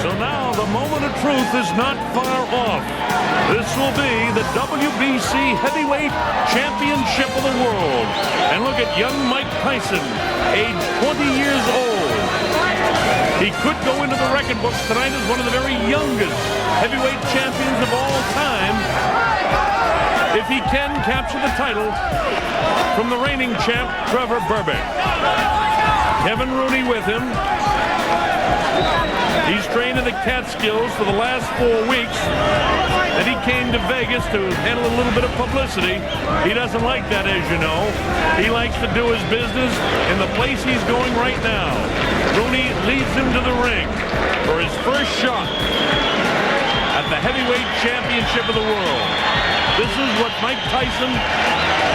So now the moment of truth is not far off. This will be the WBC Heavyweight Championship of the world. And look at young Mike Tyson, age 20 years old. He could go into the record books tonight as one of the very youngest heavyweight champions of all time if he can capture the title from the reigning champ, Trevor Berbick. Kevin Rooney with him. He's trained in the Catskills for the last 4 weeks. And he came to Vegas to handle a little bit of publicity. He doesn't like that, as you know. He likes to do his business in the place he's going right now. Rooney leads him to the ring for his first shot at the Heavyweight Championship of the world. This is what Mike Tyson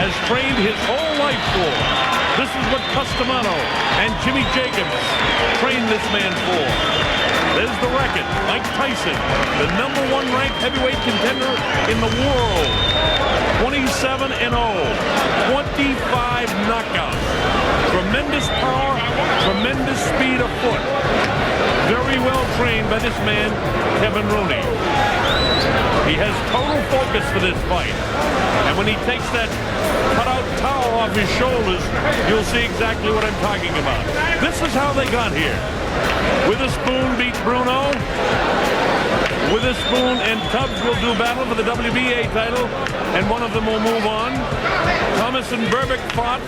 has trained his whole life for. This is what Customato and Jimmy Jacobs trained this man for. There's the record. Mike Tyson, the #1 ranked heavyweight contender in the world. 27-0, 25 knockouts. Tremendous power, tremendous speed of foot. Very well trained by this man, Kevin Rooney. He has total focus for this fight. And when he takes that cutout towel off his shoulders, you'll see exactly what I'm talking about. This is how they got here. Witherspoon beat Bruno. Witherspoon and Tubbs will do battle for the WBA title, and one of them will move on. Thomas and Berbick fought.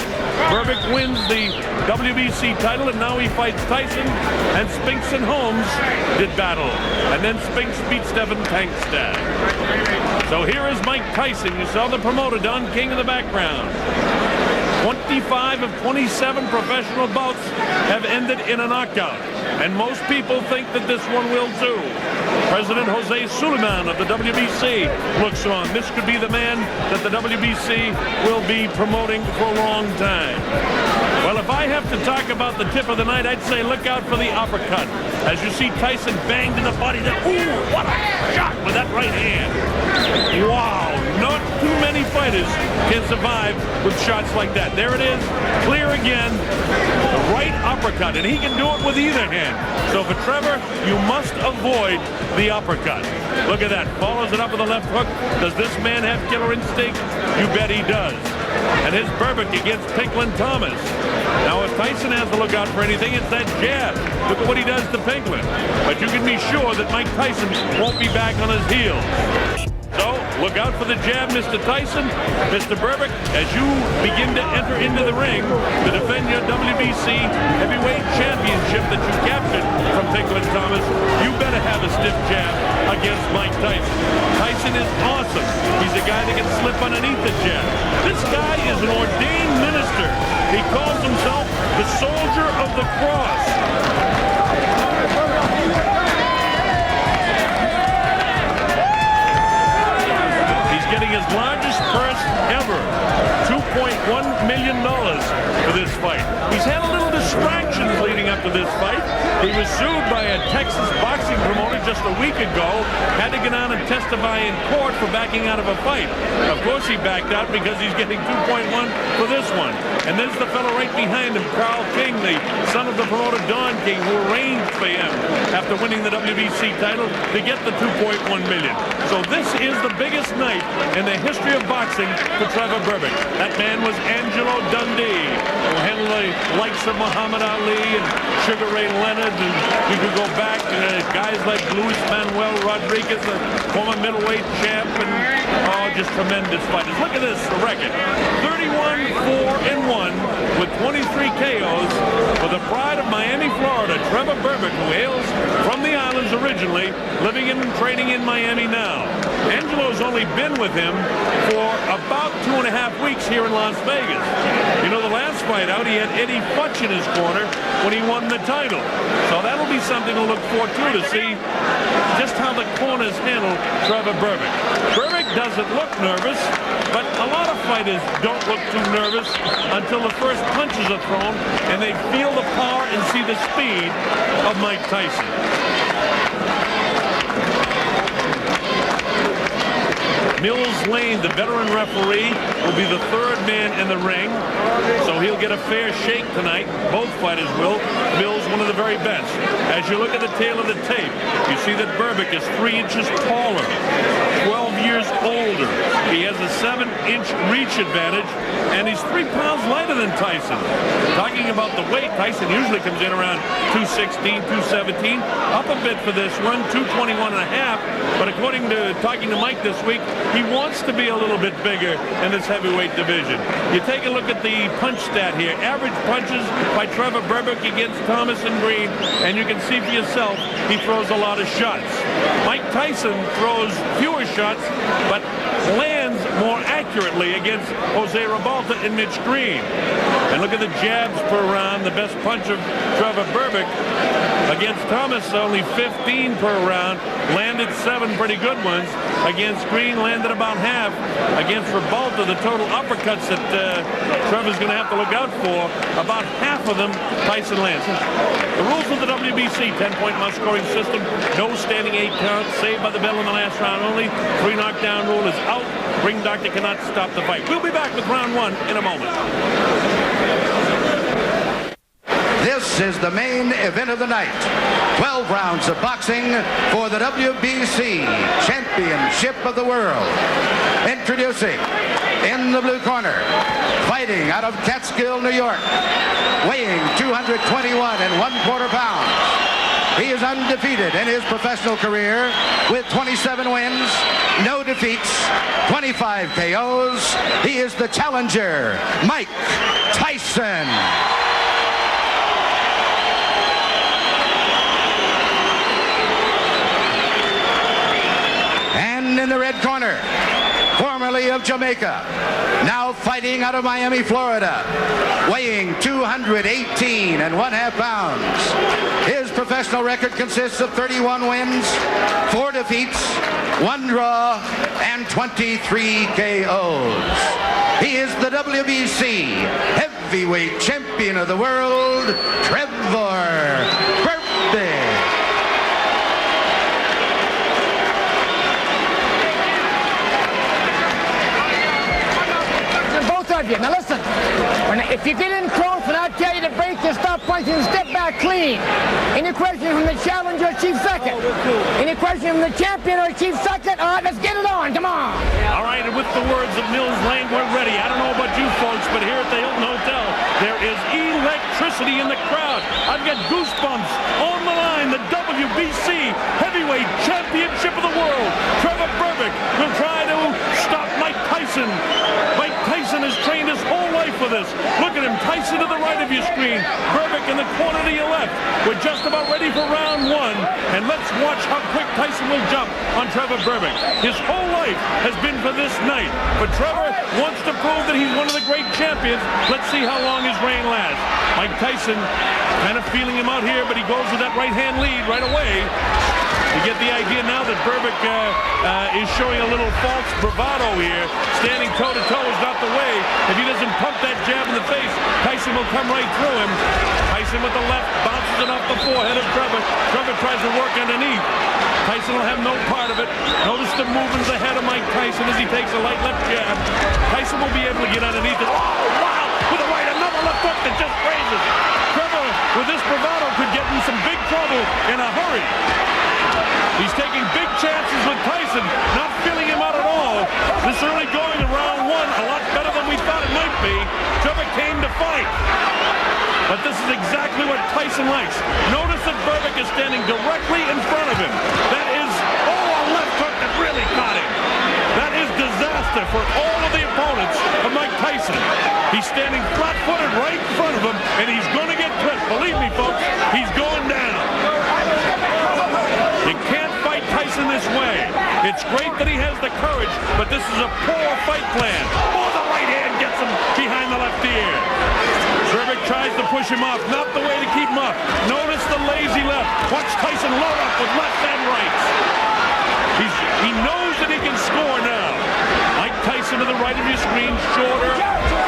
Berbick wins the WBC title, and now he fights Tyson. And Spinks and Holmes did battle. And then Spinks beat Stephen Tankstad. So here is Mike Tyson. You saw the promoter, Don King, in the background. 25 of 27 professional bouts have ended in a knockout. And most people think that this one will too. President Jose Suleiman of the WBC looks on. This could be the man that the WBC will be promoting for a long time. Well, if I have to talk about the tip of the night, I'd say look out for the uppercut. As you see Tyson banged in the body there. Ooh, what a shot with that right hand. Wow, not too many fighters can survive with shots like that. There it is, clear again. The right uppercut, and he can do it with either hand. So for Trevor, you must avoid the uppercut. Look at that, follows it up with a left hook. Does this man have killer instinct? You bet he does. And here's Berbick against Pinklin Thomas. Now, if Tyson has to look out for anything, it's that jab. Look at what he does to Pinklin. But you can be sure that Mike Tyson won't be back on his heels. So, look out for the jab, Mr. Tyson. Mr. Berbick, as you begin to enter into the ring to defend your WBC Heavyweight Championship that you captured from Pinklin Thomas, you better have a stiff jab against Mike Tyson. Tyson is awesome. He's a guy that can slip underneath the jab. This guy is an ordained minister. He calls himself the Soldier of the Cross. Getting his largest purse ever, $2.1 million for this fight. He's had a little distractions leading up to this fight. He was sued by a Texas boxing promoter just a week ago, had to get on and testify in court for backing out of a fight. Of course he backed out because he's getting 2.1 for this one. And there's the fellow right behind him, Carl King, the son of the promoter Don King, who arranged for him after winning the WBC title to get the 2.1 million. So this is the biggest night in the history of boxing for Trevor Berbick. That man was Angelo Dundee, who handled the likes of Muhammad Ali and Sugar Ray Leonard, and you could go back to guys like Luis Manuel Rodriguez, the former middleweight champ, and just tremendous fighters. Look at this, the record. 31-4-1 with 23 KOs for the pride of Miami, Florida, Trevor Berbick, who hails from the islands originally, living and training in Miami now. Angelo's only been with him for about 2.5 weeks here in Las Vegas. You know, the last fight out, he had Eddie Futch in his corner when he won the title. So that'll be something to look forward to see just how the corners handle Trevor Berbick. Berbick doesn't look nervous, but a lot of fighters don't look too nervous until the first punches are thrown and they feel the power and see the speed of Mike Tyson. Mills Lane, the veteran referee, will be the third man in the ring. So he'll get a fair shake tonight. Both fighters will. Mills, one of the very best. As you look at the tail of the tape, you see that Berbick is 3 inches taller, 12 years older. He has a 7-inch reach advantage, and he's 3 pounds lighter than Tyson. Talking about the weight, Tyson usually comes in around 216, 217. Up a bit for this one, 221 and a half. But according to talking to Mike this week, he wants to be a little bit bigger in this heavyweight division. You take a look at the punch stat here. Average punches by Trevor Berbick against Thomas and Green, and you can see for yourself he throws a lot of shots. Mike Tyson throws fewer shots, but lands more accurately against Jose Ribalta and Mitch Green. And look at the jabs per round. The best punch of Trevor Berbick against Thomas, only 15 per round. Landed 7 pretty good ones. Against Green, landed about half. Against Ribalta, the total uppercuts that Trevor's going to have to look out for, about half of them Tyson lands. The rules of the WBC, 10-point must scoring system. No standing 8 count. Saved by the bell in the last round only. 3 knockdown rule is out. Ring doctor cannot stop the fight. We'll be back with round 1 in a moment. This is the main event of the night. 12 rounds of boxing for the WBC Championship of the World. Introducing, in the blue corner, fighting out of Catskill, New York, weighing 221 1/4 pounds. He is undefeated in his professional career with 27 wins, no defeats, 25 KOs. He is the challenger, Mike Tyson. And in the red corner, formerly of Jamaica, now fighting out of Miami, Florida, weighing 218 1/2 pounds. His professional record consists of 31 wins, 4 defeats, 1 draw, and 23 KOs. He is the WBC Heavyweight Champion of the World, Trevor Berbick. Now listen, if you get in close and I tell you to break, you stop punching and step back clean. Any question from the challenger or chief second? Any question from the champion or chief second? All right, let's get it on. Come on. All right, and with the words of Mills Lane, we're ready. I don't know about you folks, but here at the Hilton Hotel, there is electricity in the crowd. I've got goosebumps. On the line, the WBC Heavyweight Championship of the World. Trevor Berbick will try to stop Mike Tyson. Mike Tyson has trained his whole life for this. Look at him, Tyson to the right of your screen, Berbick in the corner to your left. We're just about ready for round 1, and let's watch how quick Tyson will jump on Trevor Berbick. His whole life has been for this night, but Trevor wants to prove that he's one of the great champions. Let's see how long his reign lasts. Mike Tyson kind of feeling him out here, but he goes with that right-hand lead right away. You get the idea now that Berbick is showing a little false bravado here. Standing toe-to-toe is not the way. If he doesn't pump that jab in the face, Tyson will come right through him. Tyson with the left, bounces it off the forehead of Trevor. Trevor tries to work underneath. Tyson will have no part of it. Notice the movements ahead of Mike Tyson as he takes a light left jab. Tyson will be able to get underneath it. Oh, wow! With a right, another left hook that just raises. Trevor, with this bravado, could get in some big trouble in a hurry. He's taking big chances with Tyson, not feeling him out at all. This early going in round 1, a lot better than we thought it might be. Trevor came to fight. But this is exactly what Tyson likes. Notice that Berbick is standing directly in front of him. That is, a left hook that really caught him. That is disaster for all of the opponents of Mike Tyson. He's standing flat-footed right in front of him, and he's going to get clipped. Believe me, folks, he's going down. You can't fight Tyson this way. It's great that he has the courage, but this is a poor fight plan. Oh, the right hand gets him behind the left ear. Berbick tries to push him off. Not the way to keep him up. Notice the lazy left. Watch Tyson load up with left and rights. He knows that he can score now. Mike Tyson to the right of your screen, shorter,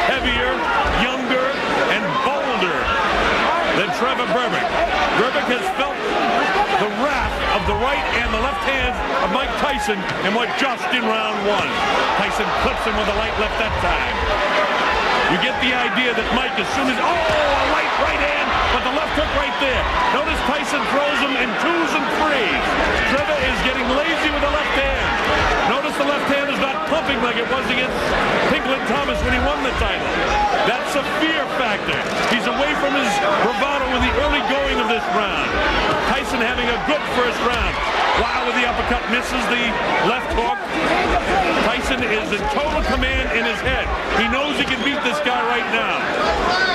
heavier, younger, and bolder than Trevor Berbick. Berbick has felt the wrath of the right and the left hands of Mike Tyson in what just in round one. Tyson clips him with a light left that time. You get the idea that Mike, as soon as, a light right hand, but the left hook right there. Notice Tyson throws him in 2s and 3s. Trevor is getting lazy with the left hand. Notice the left hand is not pumping like it was against Pinklin Thomas when he won the title. That's a fear factor. He's away from his bravado in the early going of this round. Tyson having a good first round. Wow, with the uppercut, misses the left hook. Tyson is in total command in his head. He knows he can beat this guy right now.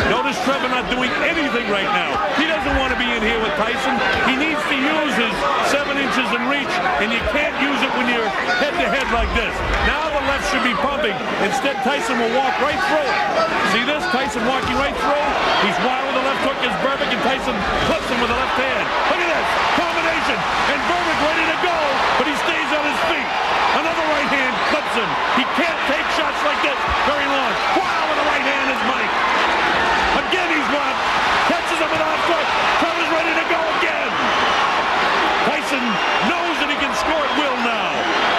Notice Trevor not doing anything right now. He doesn't want to be in here with Tyson. He needs to use his 7 inches in reach, and you can't use it when you're head-to-head like this. Now the left should be pumping. Instead, Tyson will walk right through it. See this? Tyson walking right through. He's wild with the left hook as Berbick, and Tyson clips him with the left hand. Look at this. Combination. And Berbick ready to go, but he stays on his feet. Another right hand clips him. He can't take shots like this very long. Wow, with the right hand is Mike. Again, he's blocked. Catches him with the left hook. Trevor's ready to go again. Tyson knows that he can score at will now.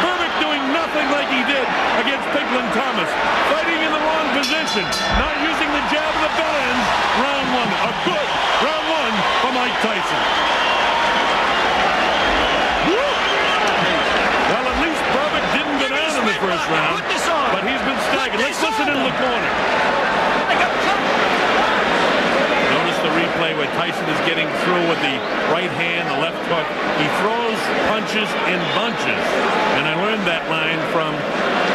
Berbick doing nothing like he did against Pinklin Thomas. Fighting in the wrong position. Not using the jab of the bell ends. Round one. A good round one for Mike Tyson. Well, at least Berbick didn't go down in the first round, but he's been staggered. Let's listen in the corner. Notice the replay where Tyson is getting through with the right hand, the left hook. He throws punches in bunches, and I learned that line from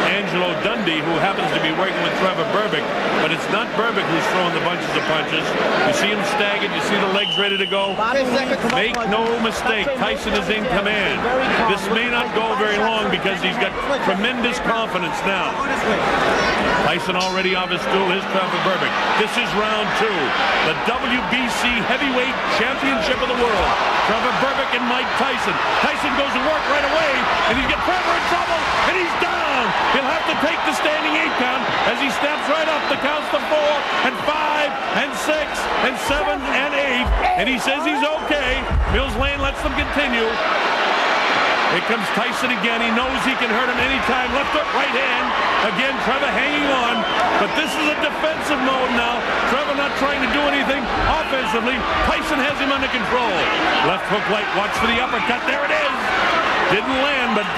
Angelo Dundee, who happens to be working with Trevor Berbick, but it's not Berbick who's throwing the bunches of punches. You see him staggered, you see the legs ready to go. Make no mistake, Tyson is in command. This may not go very long because he's got tremendous confidence now. Tyson already off his stool. Here's Trevor Berbick. This is round 2. The WBC Heavyweight Championship of the world. Trevor Berbick and Mike Tyson. Tyson goes to work right away, and he's got Trevor in trouble, and he's down. He'll have to take the standing 8 count as he steps right up. The counts to 4 and 5 and 6 and 7 and 8, and he says he's okay. Mills Lane lets them continue. Here comes Tyson again. He knows he can hurt him anytime. Left hook, right hand. Again, Trevor hanging on. But this is a defensive mode now. Trevor not trying to do anything offensively. Tyson has him under control. Left hook light. Watch for the uppercut. There it is. Didn't land, but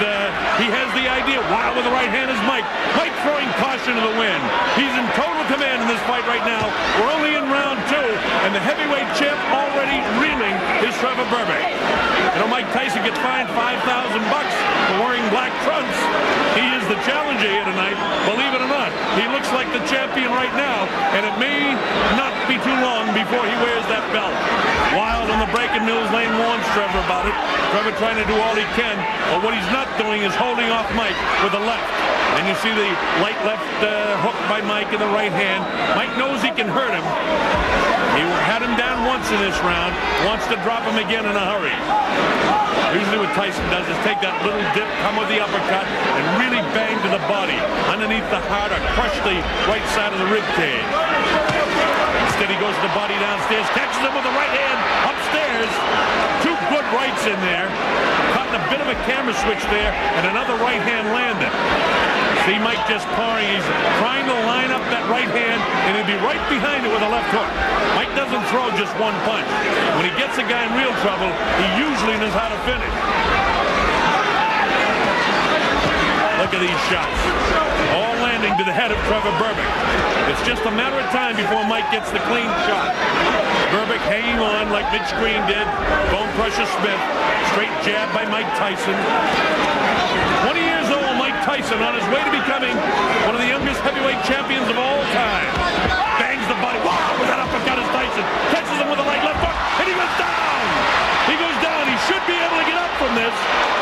he has the idea. Wow, with the right hand is Mike. Mike throwing caution to the wind. He's in total command in this fight right now. We're only in round 2, and the heavyweight champ already reeling is Trevor Berbick. You know, Mike Tyson gets fined $5,000 for wearing black trunks. He is the challenger here tonight. Believe it or not, he looks like the champion right now, and it may not be too long before he wears that belt. Wild on the break, and Mills Lane warns Trevor about it. Trevor trying to do all he can, but what he's not doing is holding off Mike with the left. And you see the light left hook by Mike in the right hand. Mike knows he can hurt him. He had him down once in this round, wants to drop him again in a hurry. Usually what Tyson does is take that little dip, come with the uppercut, and really bang to the body, underneath the heart, or crush the right side of the rib cage. Instead, he goes to the body downstairs, catches him with the right hand upstairs. 2 good rights in there. Caught in a bit of a camera switch there, and another right hand landed. See Mike just pawing. He's trying to line up that right hand, and he'll be right behind it with a left hook. Mike doesn't throw just one punch. When he gets a guy in real trouble, he usually knows how to finish. Look at these shots. All landing to the head of Trevor Berbick. It's just a matter of time before Mike gets the clean shot. Berbick hanging on like Mitch Green did. Bone crusher Smith. Straight jab by Mike Tyson. 20 years old Mike Tyson on his way to becoming one of the youngest heavyweight champions of all time. Bangs the body. Wow, with that uppercut is Tyson. Catches him with a light left hook, and he goes down. He goes down. He should be able to get up from this.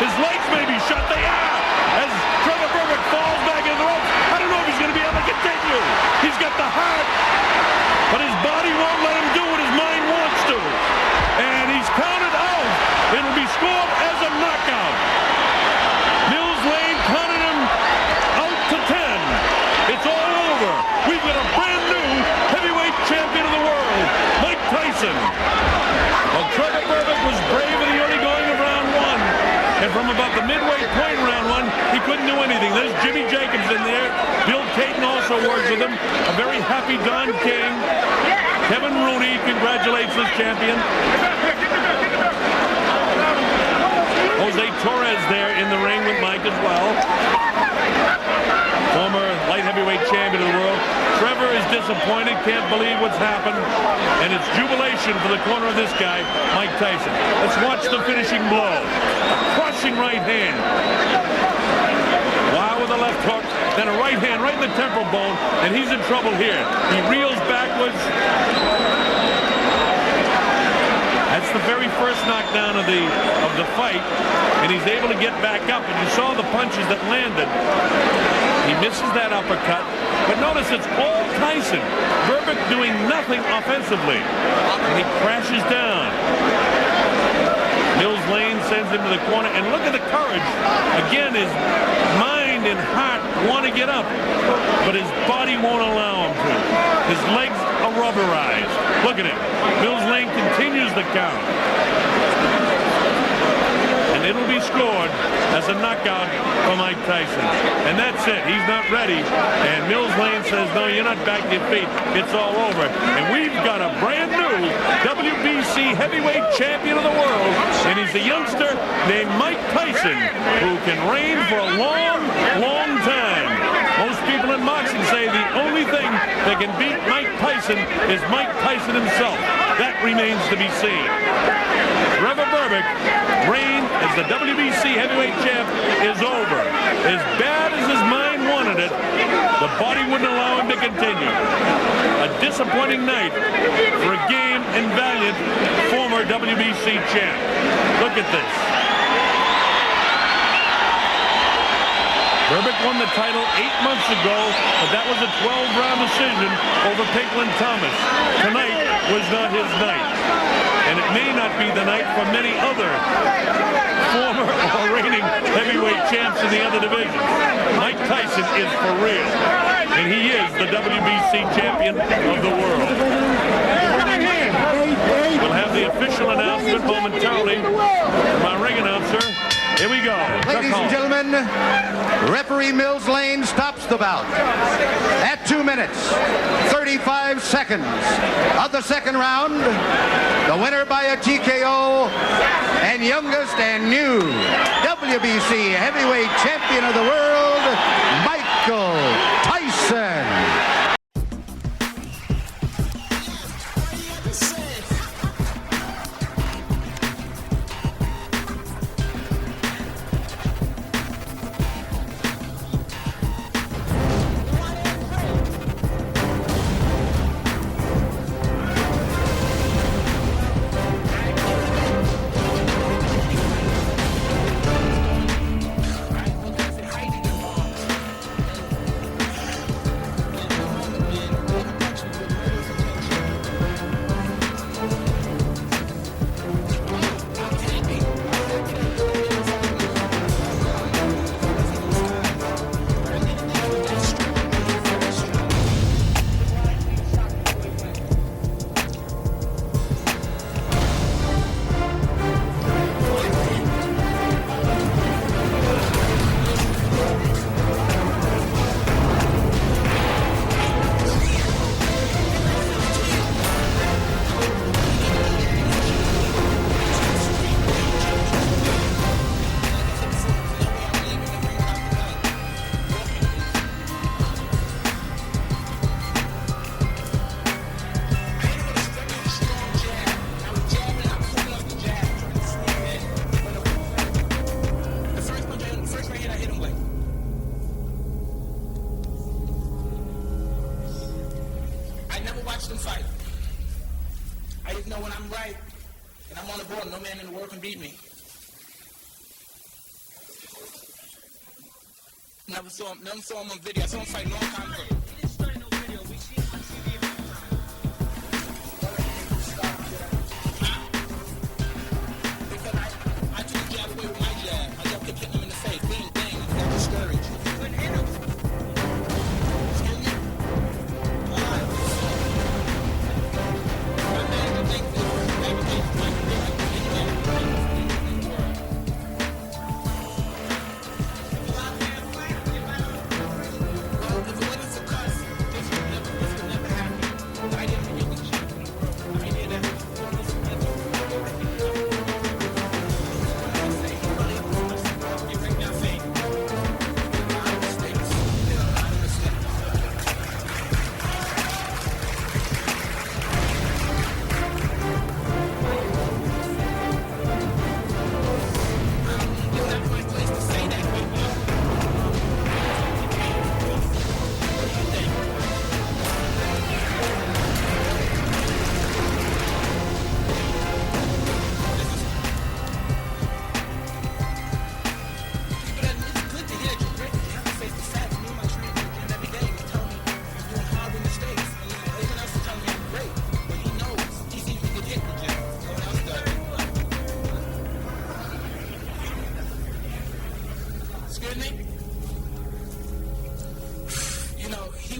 His legs may be shut. They are. As Trevor Berbick falls back in the ropes. I don't know if he's going to be able to continue. He's got the heart, but his body won't let him do what his mind wants to. And he's counted out. It'll be scored as a knockout. Mills Lane counted him out to 10. It's all over. We've got a brand new heavyweight champion of the world, Mike Tyson. Well, Trevor Berbick was brave in the early going of round 1. happy Don King. Kevin Rooney congratulates his champion. Jose Torres there in the ring with Mike as well. Former light heavyweight champion of the world. Trevor is disappointed, can't believe what's happened. And it's jubilation for the corner of this guy, Mike Tyson. Let's watch the finishing blow. A crushing right hand. Wow, with a left hook. Then a right hand right in the temple bone. And he's in trouble here. He reels backwards. That's the very first knockdown of the fight, and he's able to get back up. And you saw the punches that landed. He misses that uppercut, but notice it's all Tyson. Berbick doing nothing offensively, and he crashes down. Mills Lane sends him to the corner, and look at the courage. Again, his mind and heart want to get up, but his body won't allow him to. His legs are rubberized. Look at it. Mills Lane continues the count. And it'll be scored as a knockout for Mike Tyson. And that's it. He's not ready. And Mills Lane says, no, you're not back to your feet. It's all over. And we've got a brand new WBC Heavyweight Champion of the world. And he's a youngster named Mike Tyson, who can reign for a long, long time. Most people in boxing say the only thing that can beat Mike Tyson is Mike Tyson himself. That remains to be seen. Trevor Berbick reign as the WBC Heavyweight Champ is over. As bad as his mind wanted it, the body wouldn't allow him to continue. A disappointing night for a game and valiant former WBC champ. Look at this. Berbick won the title 8 months ago, but that was a 12-round decision over Pinklin Thomas. Tonight was not his night. And it may not be the night for many other former or reigning heavyweight champs in the other divisions. Mike Tyson is for real. And he is the WBC champion of the world. We'll have the official announcement momentarily from our ring announcer. Here we go. Ladies and gentlemen, referee Mills Lane stops the bout at 2 minutes, 35 seconds of the second round. The winner by a TKO and youngest and new WBC Heavyweight Champion of the world, Michael Tyson. I just know when I'm right and I'm on the board, no man in the world can beat me. Never saw him on video. I saw him fight a long time ago. Because I took a jab away with my jab. I kept hitting him in the face. Bang, bang. I got discouraged. You couldn't hit him. Excuse me? If it wasn't for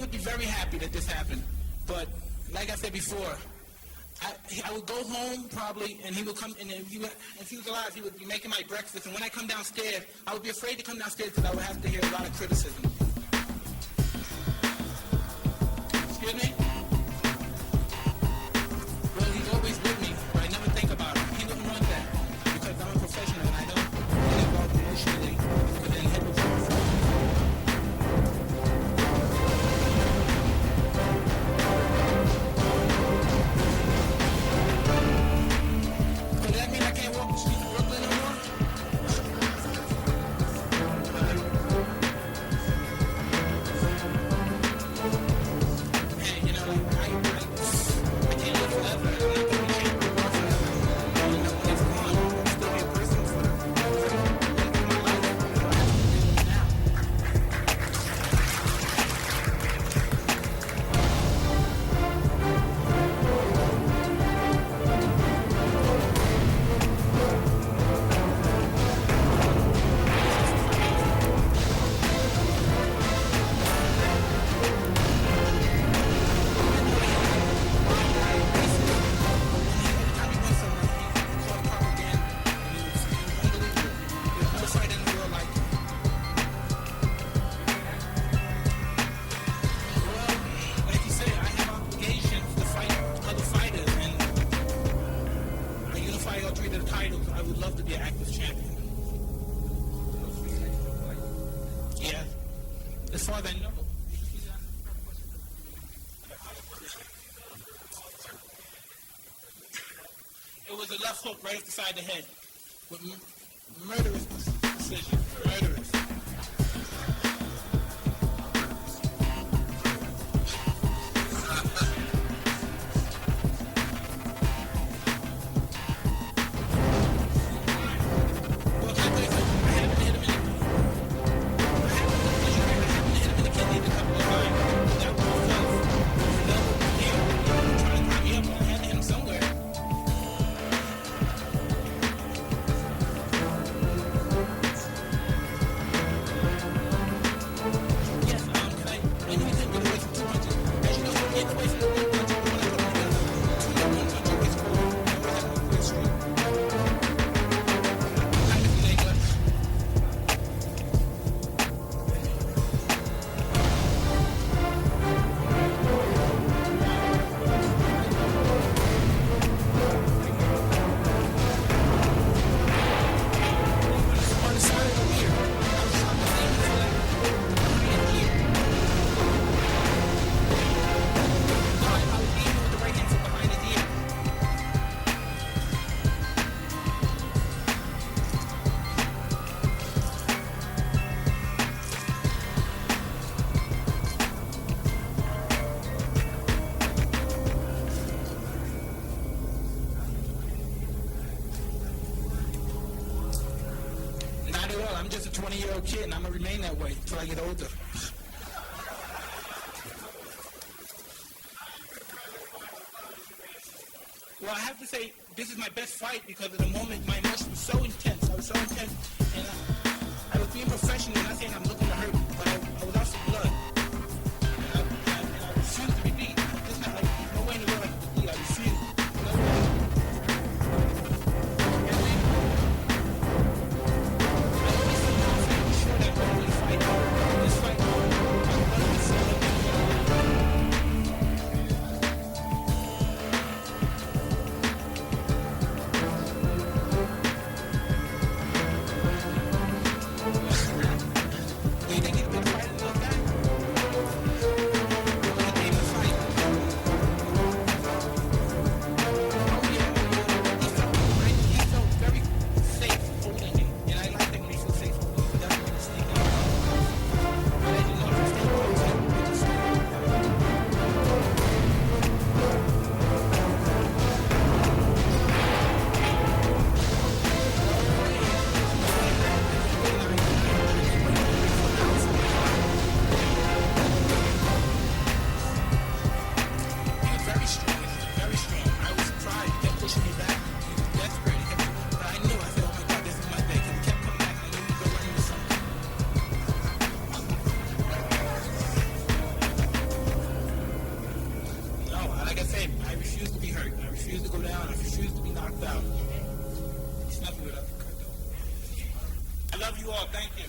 would be very happy that this happened. But like I said before, I would go home probably, and he would come, and if he was alive, he would be making my breakfast. And when I come downstairs, I would be afraid to come downstairs because I would have to hear a lot of criticism. Excuse me? Well, he's always with me, but I never think about him. He wouldn't want that because I'm a professional and I don't get involved emotionally within hip hop. Does that mean I can't walk the streets of Brooklyn no more? Hey, you know, like, I can't live forever. I'm not going to be changed forever. You know, when it's gone, I'll still be a person for my life. I have to live it now. I would love to be an active champion. Yeah. As far as I know. It was a left hook right off the side of the head. With murderous precision. Murderous. Well, can I tell you something? I haven't hit him in the kidney a couple of times. That was here. Trying to climb me up, but I had to hit him somewhere. Yes, can I? Maybe we could get away from 200. As you know, you get away from 100 when I put them together. 200 always cool. Always have a good streak. Kind of illegal. On the side of the ear. I was trying to aim for like behind the ear. No, I was aiming with the right hand for behind his ear. Not at all. I'm just a 20-year-old kid, and I'm gonna remain that way until I get older. Well, I have to say this is my best fight because at the moment my emotion was so intense. I was so intense, and I was being professional. I'm not saying I'm looking to hurt, but I was out for blood. And I refused to be beat. There's not like no way in the world I could be beat. I refused. No way. You get me? I always feel confident, sure that when we fight, this fight, I'm 100% do you think he's been fighting enough? refuse to be hurt. I refuse to go down. I refuse to be knocked out. There's nothing without the cut, though. I love you all. Thank you.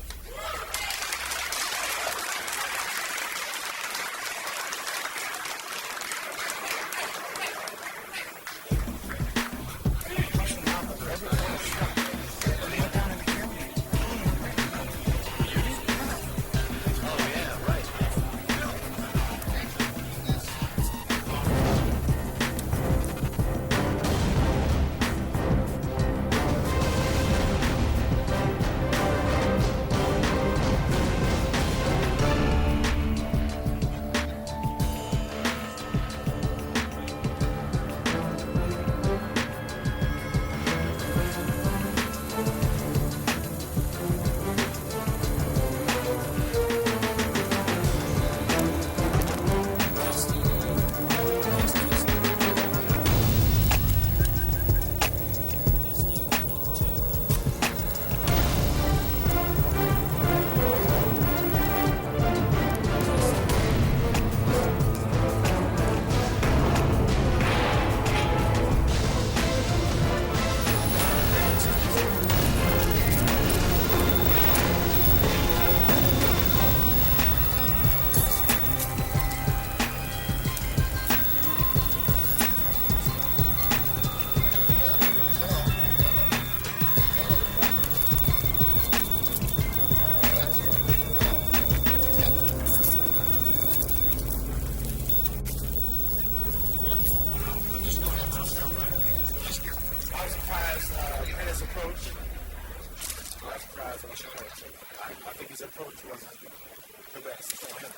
I think his approach wasn't the best for him.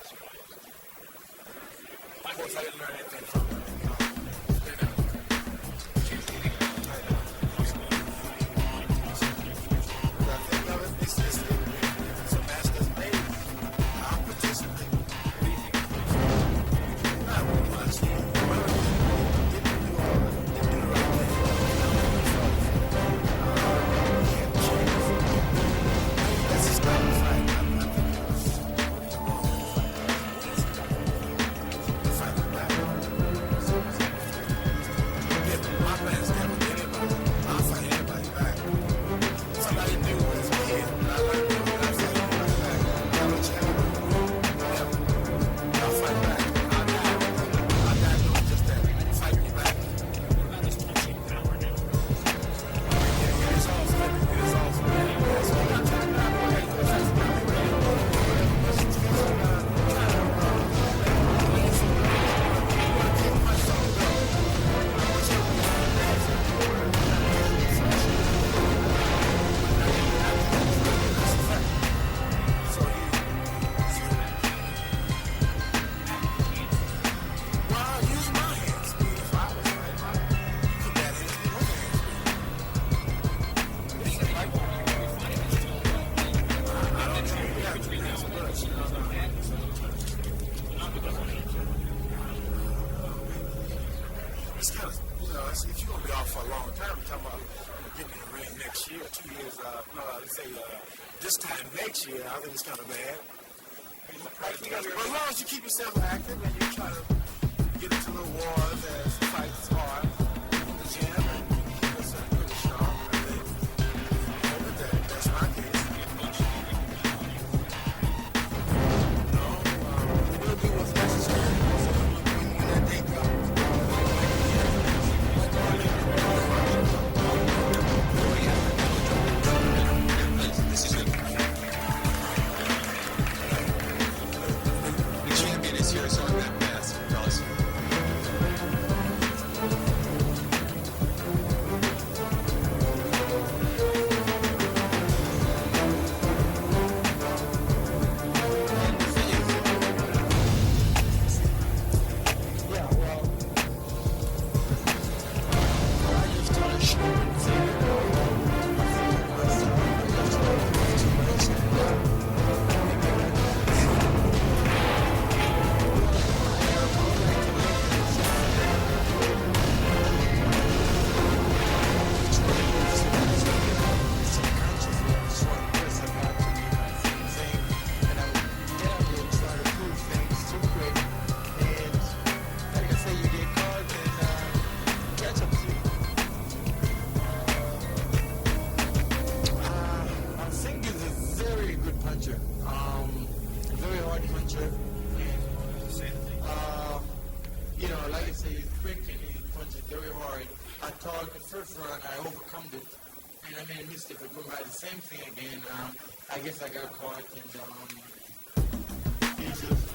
Of course, I didn't learn anything from him. If you're going to be off for a long time, we're talking about getting in the ring next year, 2 years, this time next year, I think it's kind of bad. But as long as you keep yourself active and you try to get into little wars as fights hard in the gym and keep yourself pretty strong, I think that's my case. We'll do what's necessary when that day comes. Here, so I'm that fast, fellas. puncher. And, like I say, he's quick and he punches very hard. I thought the first run I overcome it, and I made a mistake of going by the same thing again. I guess I got caught and he just.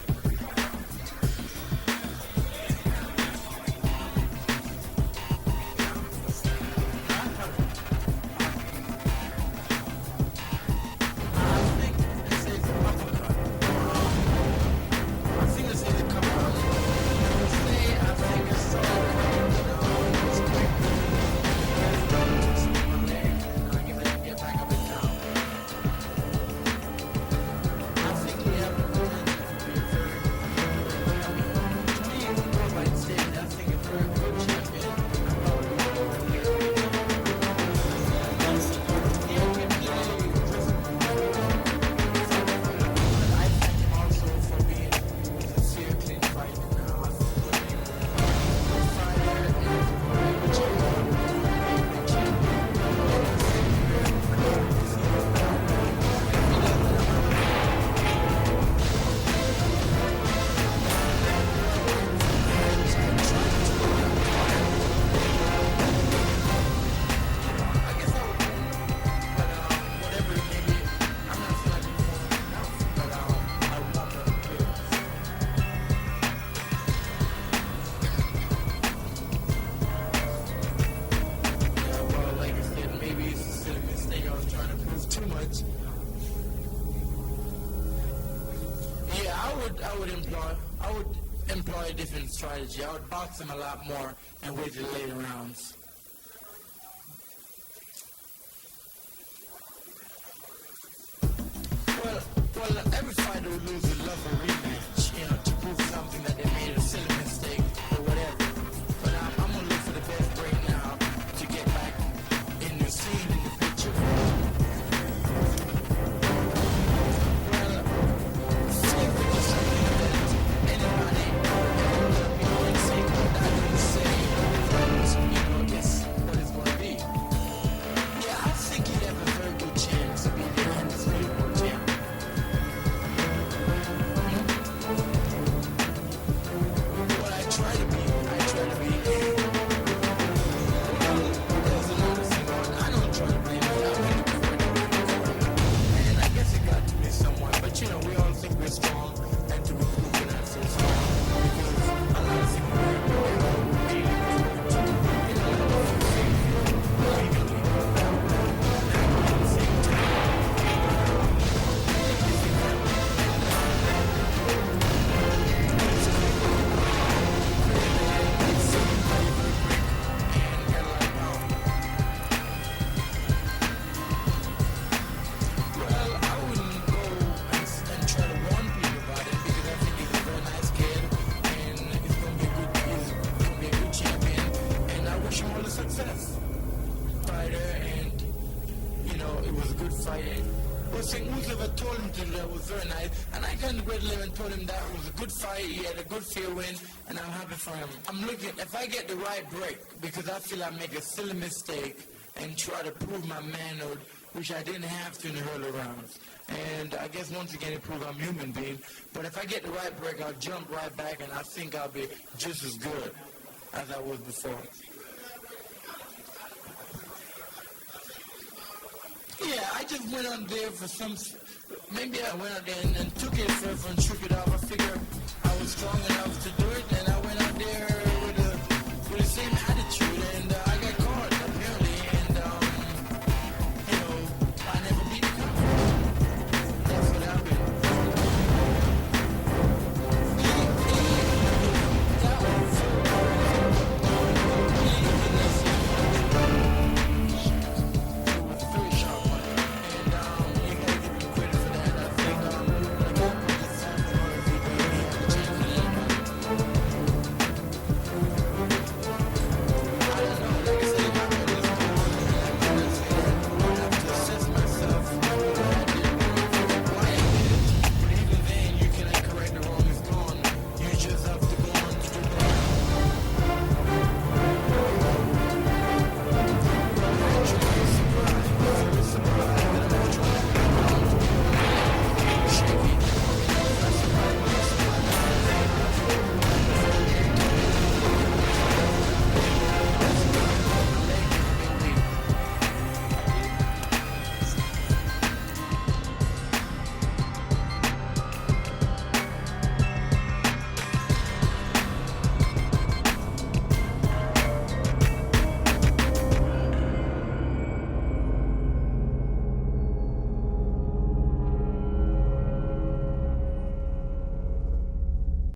I would employ a different strategy. I would box him a lot more and wait till later rounds. Well, every fighter would lose would love a rematch, to prove something that they made a silly mistake or whatever. But I'm gonna look for the best right now to get back in the scene, in the picture. Told him that was a good fight, he had a good fair win, and I'm happy for him. I'm looking, if I get the right break, because I feel I make a silly mistake and try to prove my manhood, which I didn't have to in the early rounds. And I guess once again it proves I'm a human being. But if I get the right break, I'll jump right back, and I think I'll be just as good as I was before. Yeah, I just went on there for some... Maybe I went out there and took it first and shook it off. I